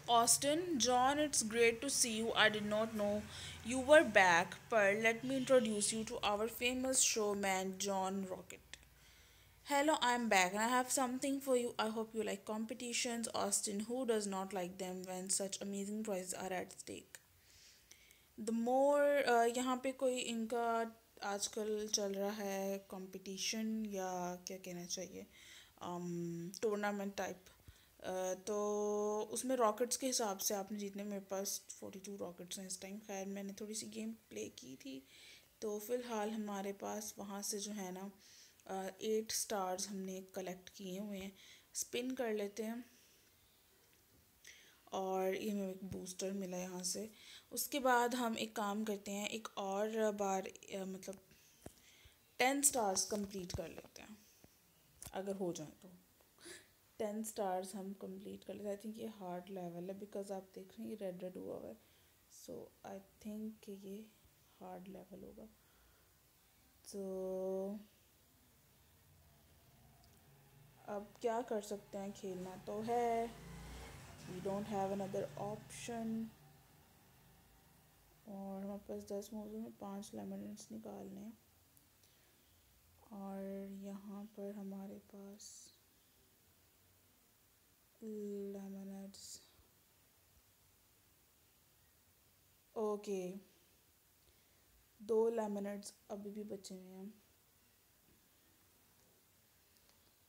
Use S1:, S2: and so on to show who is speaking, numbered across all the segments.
S1: Austin, John, it's great to see you. I did not know you were back. Pearl, let me introduce you to our famous showman, John Rocket. Hello, I'm back and I have something for you. I hope you like competitions. Austin, who does not like them when such amazing prizes are at stake? The more यहाँ पे कोई इनका आजकल चल रहा है competition या क्या कहना चाहिए टूर्नामेंट टाइप तो उसमें रॉकेट्स के हिसाब से आपने जीतने मेरे पास 42 रॉकेट्स हैं इस टाइम खैर मैंने थोड़ी सी गेम प्ले की थी तो फ़िलहाल हमारे पास वहाँ से जो है ना 8 स्टार्स हमने कलेक्ट किए हुए हैं स्पिन कर लेते हैं और ये हमें एक बूस्टर मिला यहाँ से उसके बाद हम एक काम करते हैं एक और बार मतलब 10 स्टार्स कंप्लीट कर लेते हैं अगर हो जाए तो 10 स्टार्स हम कंप्लीट कर लेते हैं आई थिंक ये हार्ड लेवल है बिकॉज आप देख रहे हैं ये रेड रेड हुआ हुआ है सो आई थिंक कि ये हार्ड लेवल होगा तो अब क्या कर सकते हैं खेलना तो है we don't have another option और हमारे पास 10 मूव में 5 लेमनेट्स निकालने हैं और यहाँ पर हमारे पास लेमनेट्स ओके 2 लेमनेट्स अभी भी बचे हुए हैं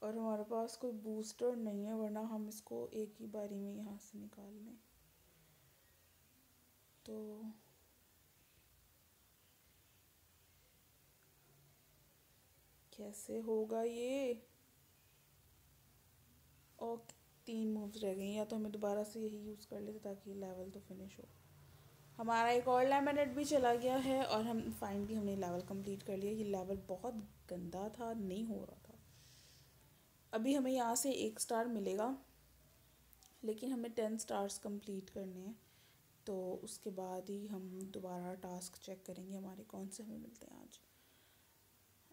S1: और हमारे पास कोई बूस्टर नहीं है वरना हम इसको एक ही बारी में यहाँ से निकाल लें तो कैसे होगा ये ओके 3 मूव्स रह गई या तो हमें दोबारा से यही यूज़ कर लेते ताकि लेवल तो फिनिश हो हमारा एक और लेमनेट भी चला गया है और हम फाइनली हमने लेवल कंप्लीट कर लिया ये लेवल बहुत गंदा था नहीं हो रहा था अभी हमें यहाँ से 1 स्टार मिलेगा लेकिन हमें 10 स्टार्स कंप्लीट करने हैं तो उसके बाद ही हम दोबारा टास्क चेक करेंगे हमारे कौन से हमें मिलते हैं आज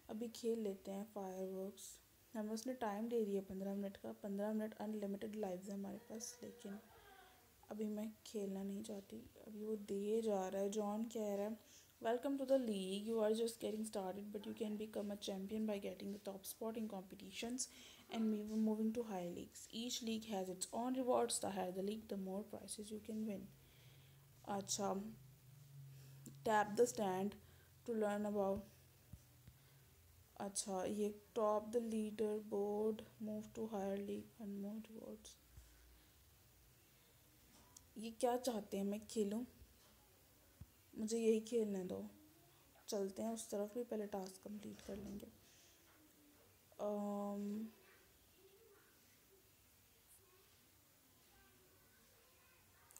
S1: अभी खेल लेते हैं फायरवर्क्स हमें उसने टाइम दे दिया 15 मिनट का 15 मिनट अनलिमिटेड लाइव्स है हमारे पास लेकिन अभी मैं खेलना नहीं चाहती अभी वो दिए जा रहा है जॉन कह रहा है welcome to the league you are just getting started but you can become a champion by getting the top spot in competitions and moving to higher leagues. Each league has its own rewards. The higher the league, the more prizes you can win. अच्छा tap the stand to learn about अच्छा ये top the leader board move to higher league and more rewards ये क्या चाहते हैं मैं खेलूं मुझे यही खेलने दो चलते हैं उस तरफ भी पहले टास्क कंप्लीट कर लेंगे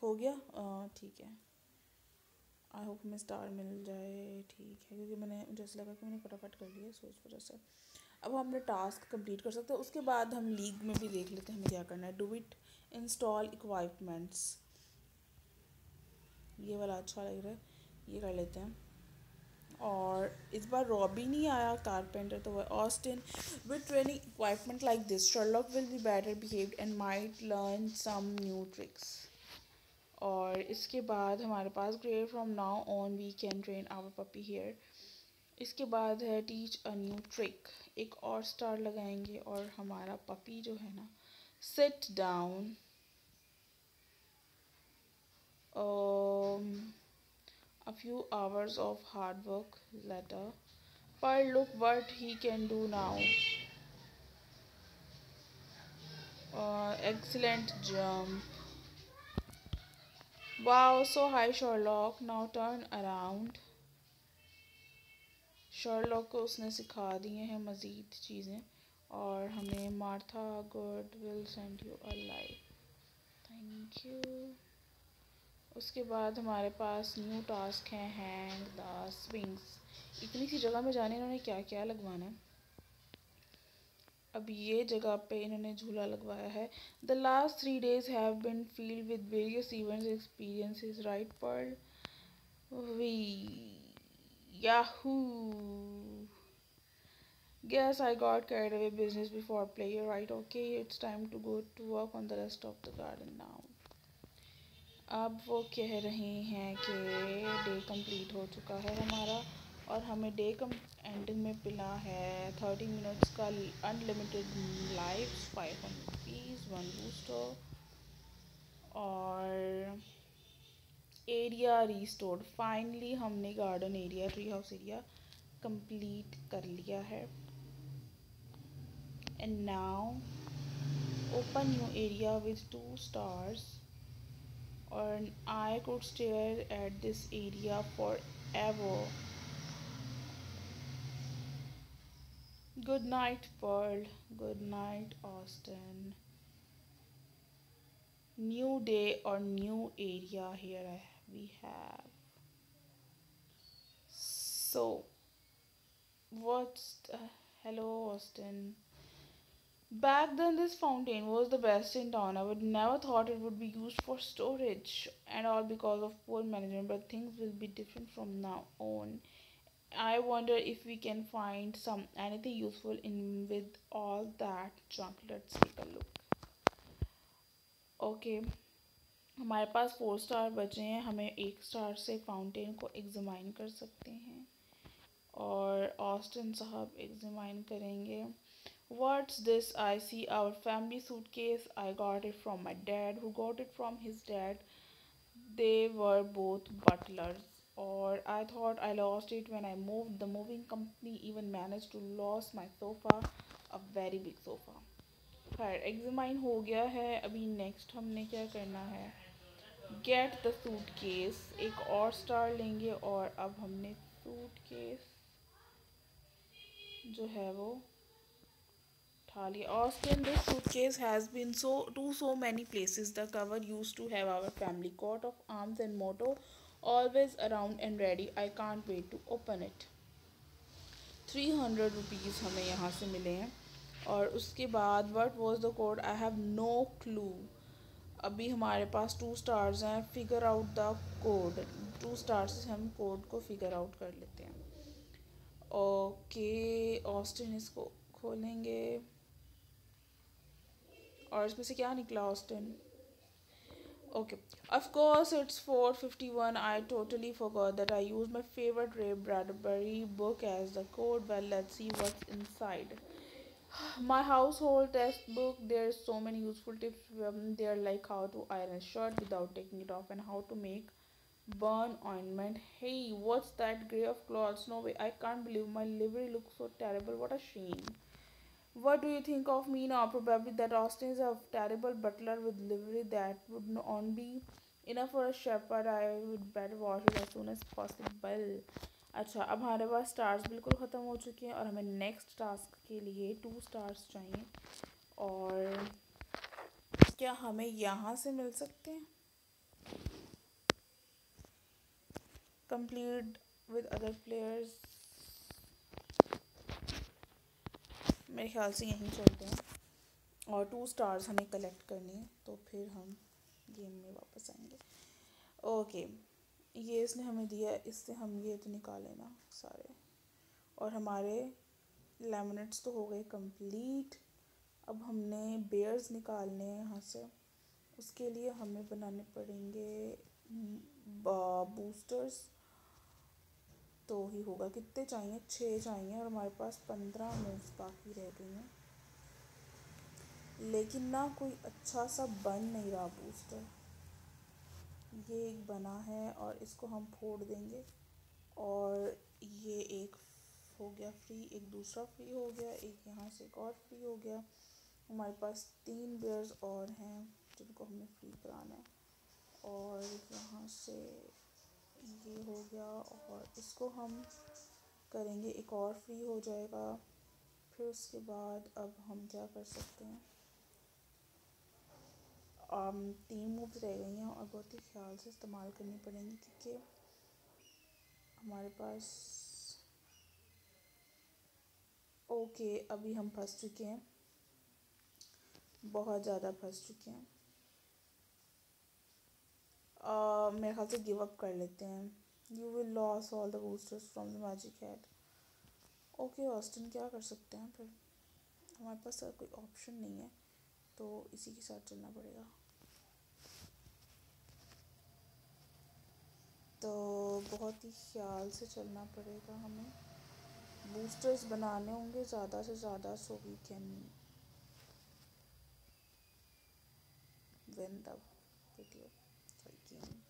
S1: हो गया ठीक है आई होप हमें स्टार मिल जाए ठीक है क्योंकि मैंने मुझे ऐसा लगा कि मैंने फटाफट कर लिया सो उस वजह से अब हम अपने टास्क कंप्लीट कर सकते हैं उसके बाद हम लीग में भी देख लेते हैं हमें क्या करना है डू इट इंस्टॉल इक्वाइपमेंट्स ये वाला अच्छा लग रहा है ये कर लेते हैं और इस बार रॉबी नहीं आया कारपेंटर तो वह Austin with training equipment like this Sherlock will be better behaved and might learn some new tricks और इसके बाद हमारे पास great from now on we can train our puppy here इसके बाद है टीच अ न्यू ट्रिक एक और स्टार लगाएंगे और हमारा पपी जो है ना sit down a few hours of hard work later but look what he can do now excellent jump wow so high Sherlock now turn around Sherlock को उसने सिखा दिए हैं मज़ीद चीज़ें और हमें Martha good will send you a like thank you उसके बाद हमारे पास न्यू टास्क है हैंग द स्विंग्स इतनी सी जगह में जाने इन्होंने क्या क्या लगवाना है अब ये जगह पे इन्होंने झूला लगवाया है the last 3 days have been filled with various events experiences right Pearl we yahoo Guess I got carried away business before play. You're right. Okay, it's time to go to work on the rest of the garden now. अब वो कह रहे हैं कि day complete हो चुका है हमारा, और हमें डे कम एंडिंग में मिला है 30 मिनट्स का अनलिमिटेड लाइफ, 500 रुपीज़, 1 बूस्टर और एरिया रिस्टोर्ड। फाइनली हमने garden area, tree house area complete कर लिया है। And now open new area with 2 stars, and I could stare at this area forever. Good night, Pearl. Good night, Austin. New day or new area here we have. So, what's the, hello, Austin. Back then, this fountain was the best in town. I would never thought it would be used for storage and all because of poor management, but things will be different from now on. I wonder if we can find some anything useful in with all that junk. Let's take a look. Okay, हमारे पास 4 star बचे हैं। हमें 1 star से fountain को examine कर सकते हैं और ऑस्टिन साहब एग्जामाइन करेंगे। What's this? I see our family suitcase. I got it from my dad, who got it from his dad. They were both butlers. Or I thought I lost it when I moved. The moving company even managed to lose my sofa, a very big sofa. खैर examine हो गया है। अभी next हमने क्या करना है, get the suit case. एक और स्टार लेंगे और अब हमने सूट केस जो है वो उठा लिया। Austin, this suitcase has been so many places. The cover used to have our family coat of arms and motto, always around and ready. I can't wait to open it. 300 rupees हमें यहाँ से मिले हैं। और उसके बाद what was the code, I have no clue. अभी हमारे पास 2 स्टार्स हैं, figure out the code. 2 stars से हम कोड को फिगर आउट कर लेते हैं। ओके ऑस्टिन, इसको खोलेंगे और इसमें से क्या निकला Austin? Okay, of course it's 4:51. I totally forgot that I used my favorite Ray Bradbury book as the code. Well, let's see what's inside. My household textbook. There's so many useful tips there, like how to iron a shirt without taking it off and how to make burn ointment. Hey, what's that gray of clothes? No way, I can't believe my livery looks so terrible. What a shame. What do you think of me now? Probably that Austin is a terrible butler with livery that would not be enough for a shepherd. I would better wash it as soon as possible. अच्छा, अब हमारे पास stars बिल्कुल ख़त्म हो चुके हैं और हमें नेक्स्ट टास्क के लिए 2 स्टार्स चाहिए। और क्या हमें यहाँ से मिल सकते हैं? कंप्लीट विद अदर प्लेयर्स, मेरे ख्याल से यहीं चलते हैं। और 2 स्टार्स हमें कलेक्ट करनी है, तो फिर हम गेम में वापस आएंगे। ओके, ये इसने हमें दिया, इससे हम ये तो निकाले ना सारे। और हमारे लेमिनेट्स तो हो गए कंप्लीट। अब हमने बेयर्स निकालने हैं यहाँ से। उसके लिए हमें बनाने पड़ेंगे बूस्टर्स। तो ही होगा। कितने चाहिए? 6 चाहिए और हमारे पास 15 मूव्स बाकी रह गई हैं। लेकिन ना कोई अच्छा सा बन नहीं रहा बूस्टर। ये एक बना है और इसको हम फोड़ देंगे और ये एक हो गया फ्री, एक दूसरा फ्री हो गया, एक यहाँ से एक और फ्री हो गया। हमारे पास 3 बेयर्स और हैं जिनको हमें फ्री कराना है। और यहाँ से ये हो गया और इसको हम करेंगे, एक और फ्री हो जाएगा। फिर उसके बाद अब हम क्या कर सकते हैं, 3 मूव्स रह गई हैं और बहुत ही ख्याल से इस्तेमाल करनी पड़ेंगी क्योंकि हमारे पास ओके अभी हम फंस चुके हैं, बहुत ज़्यादा फंस चुके हैं। मेरे ख्याल से गिव अप कर लेते हैं। You will loss all the boosters from the magic head. Okay Austin, क्या कर सकते हैं फिर? हमारे पास कोई ऑप्शन नहीं है, तो इसी के साथ चलना पड़ेगा। बहुत ही ख्याल से चलना पड़ेगा हमें। बूस्टर्स बनाने होंगे ज़्यादा से ज़्यादा, so we can win the video game.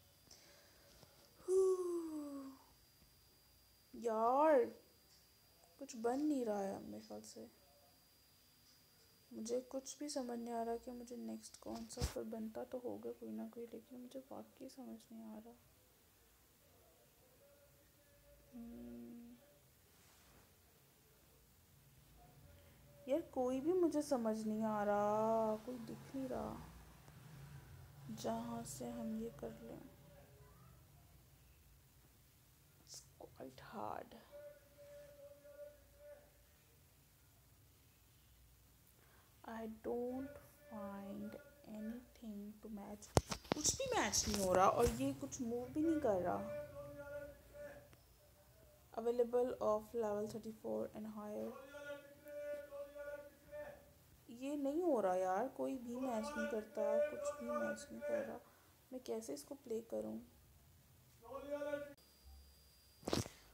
S1: यार कुछ बन नहीं रहा है मेरे ख्याल से। मुझे कुछ भी समझ नहीं आ रहा कि मुझे नेक्स्ट कौन सा, पर बनता तो होगा कोई ना कोई, लेकिन मुझे वाकई समझ नहीं आ रहा। यार कोई भी मुझे समझ नहीं आ रहा, कोई दिख नहीं रहा जहाँ से हम ये कर लें। It's quite hard. I don't find anything to match. कुछ भी मैच नहीं हो रहा और ये कुछ मूव भी नहीं कर रहा। Available of level 34 and higher. ये नहीं हो रहा यार, कोई भी मैच नहीं करता, कुछ भी मैच नहीं कर रहा। मैं कैसे इसको प्ले करूँ?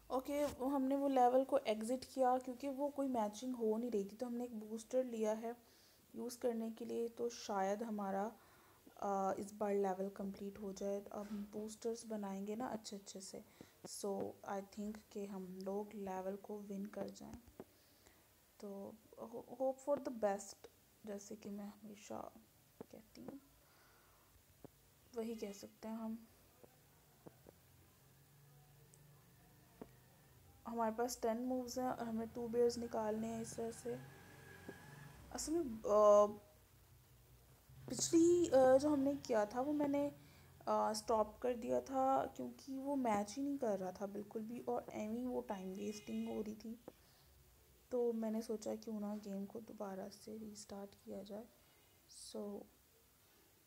S1: ओके, वो हमने वो लेवल को एग्ज़िट किया क्योंकि वो कोई मैचिंग हो नहीं रही थी, तो हमने एक बूस्टर लिया है यूज़ करने के लिए, तो शायद हमारा इस बार लेवल कंप्लीट हो जाए। अब हम बूस्टर्स बनाएंगे ना अच्छे अच्छे से, सो आई थिंक कि हम लोग लेवल को विन कर जाएं। तो होप फॉर द बेस्ट, जैसे कि मैं हमेशा कहती हूँ, वही कह सकते हैं हम। हमारे पास 10 मूव्स हैं और हमें 2 बेयर्स निकालने हैं इस तरह से। असल में पिछली जो हमने किया था वो मैंने स्टॉप कर दिया था क्योंकि वो मैच ही नहीं कर रहा था बिल्कुल भी, और एवी वो टाइम वेस्टिंग हो रही थी। तो मैंने सोचा क्यों ना गेम को दोबारा से रीस्टार्ट किया जाए, सो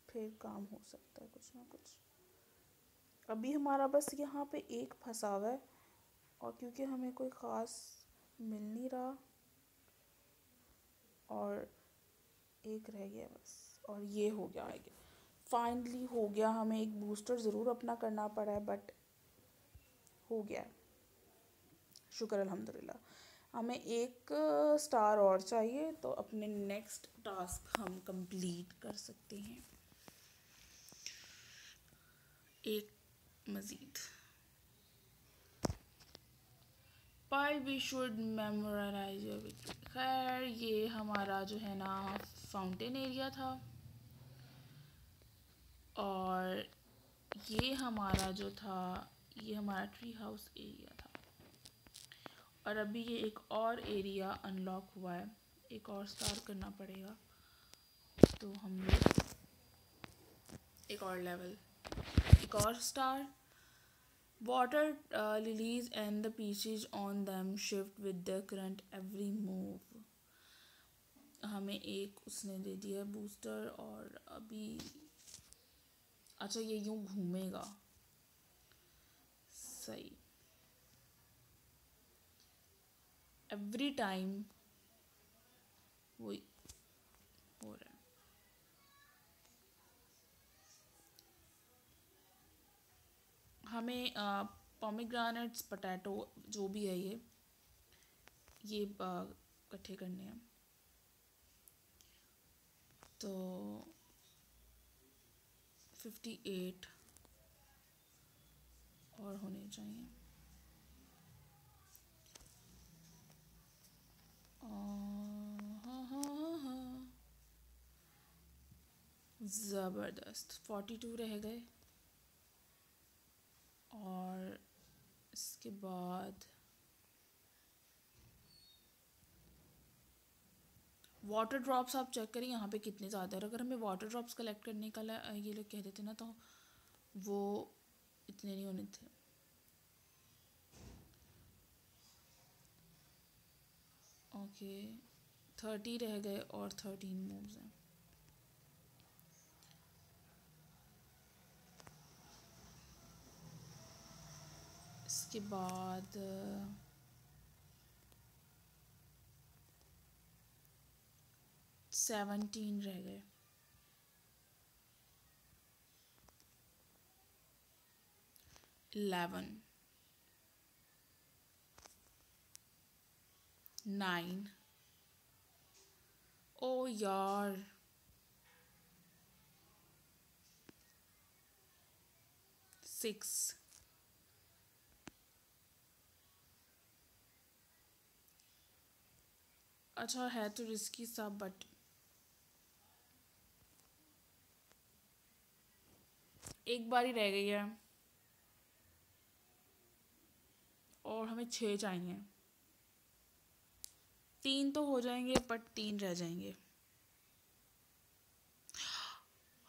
S1: फिर काम हो सकता है कुछ ना कुछ। अभी हमारा बस यहाँ पे एक फंसा हुआ है, और क्योंकि हमें कोई ख़ास मिल नहीं रहा, और एक रह गया बस, और ये हो गया है। फाइनली हो गया। हमें एक बूस्टर ज़रूर अपना करना पड़ा है, बट हो गया है, शुक्र अल्हम्दुलिल्लाह। हमें एक स्टार और चाहिए तो अपने नेक्स्ट टास्क हम कंप्लीट कर सकते हैं, एक मज़ीद। पर वी शुड मेमोराइज। खैर ये हमारा जो है ना फाउंटेन एरिया था, और ये हमारा जो था ये हमारा ट्री हाउस एरिया था, और अभी ये एक और एरिया अनलॉक हुआ है, एक और स्टार करना पड़ेगा, तो हम लोग एक और लेवल, एक और star. Water lilies and the pieces on them shift with the current every move. हमें एक उसने दे दिया है बूस्टर, और अभी अच्छा ये यूं घूमेगा, सही, एवरी टाइम वो हो रहा है। हमें पोमेग्रेनेट्स, पोटैटो जो भी है ये इकट्ठे करने हैं, तो 58 और होने चाहिए। ज़बरदस्त, 42 रह गए, और इसके बाद वाटर ड्रॉप्स आप चेक करें यहाँ पे कितने ज़्यादा है। अगर हमें वाटर ड्रॉप्स कलेक्ट करने का ये लोग कह देते ना, तो वो इतने नहीं होने थे। ओके 30 रह गए और 13 मूव्स हैं। इसके बाद 17 रह गए। 11 9. ओ यार 6. अच्छा है तो रिस्की सब, बट एक बार ही रह गई है और हमें 6 चाहिए. 3 तो हो जाएंगे बट 3 रह जाएंगे.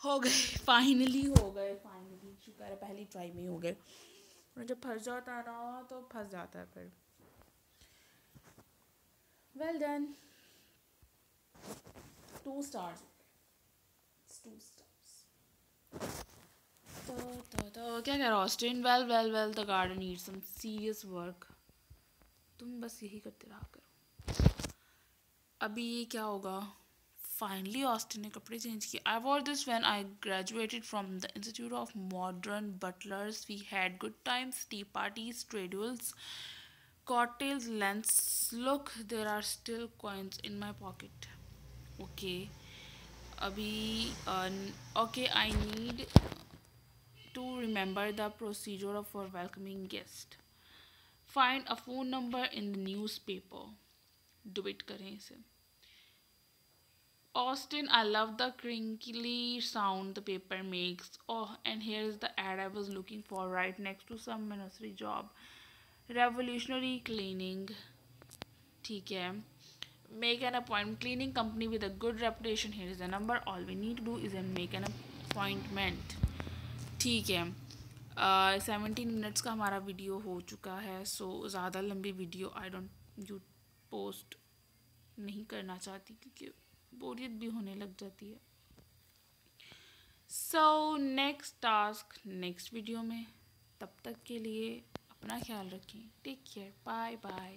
S1: हो गए, फाइनली हो गए, फाइनली. शुक्र है पहली ट्राई में ही हो गए. और जब फंस जाता है ना तो फंस जाता है फिर. Well done. 2 stars. 2 stars. तो क्या कह रहा Austin? Well the garden needs some serious work. तुम बस यही करते रहा करो. अभी ये क्या होगा? फाइनली ऑस्टिन ने कपड़े चेंज किए. I wore this when I graduated from the institute of modern butlers. We had good times, tea parties, ट्रेडुअल्स, cocktails. Lens, look, there are still coins in my pocket. Okay. Abhi, okay, I need to remember the procedure for welcoming guest. Find a phone number in the newspaper. Do it करें इसे. Austin, I love the crinkly sound the paper makes. Oh, and here is the ad I was looking for, right next to some nursery job. Revolutionary cleaning. ठीक है. Make an appointment. Cleaning company with a good reputation. Here is the number. All we need to do is make an appointment. ठीक है. 17 minutes का हमारा video हो चुका है. सो ज़्यादा लंबी video I don't you post नहीं करना चाहती क्योंकि बोरियत भी होने लग जाती है. So next task next video में. तब तक के लिए अपना ख्याल रखें. Take care. Bye bye.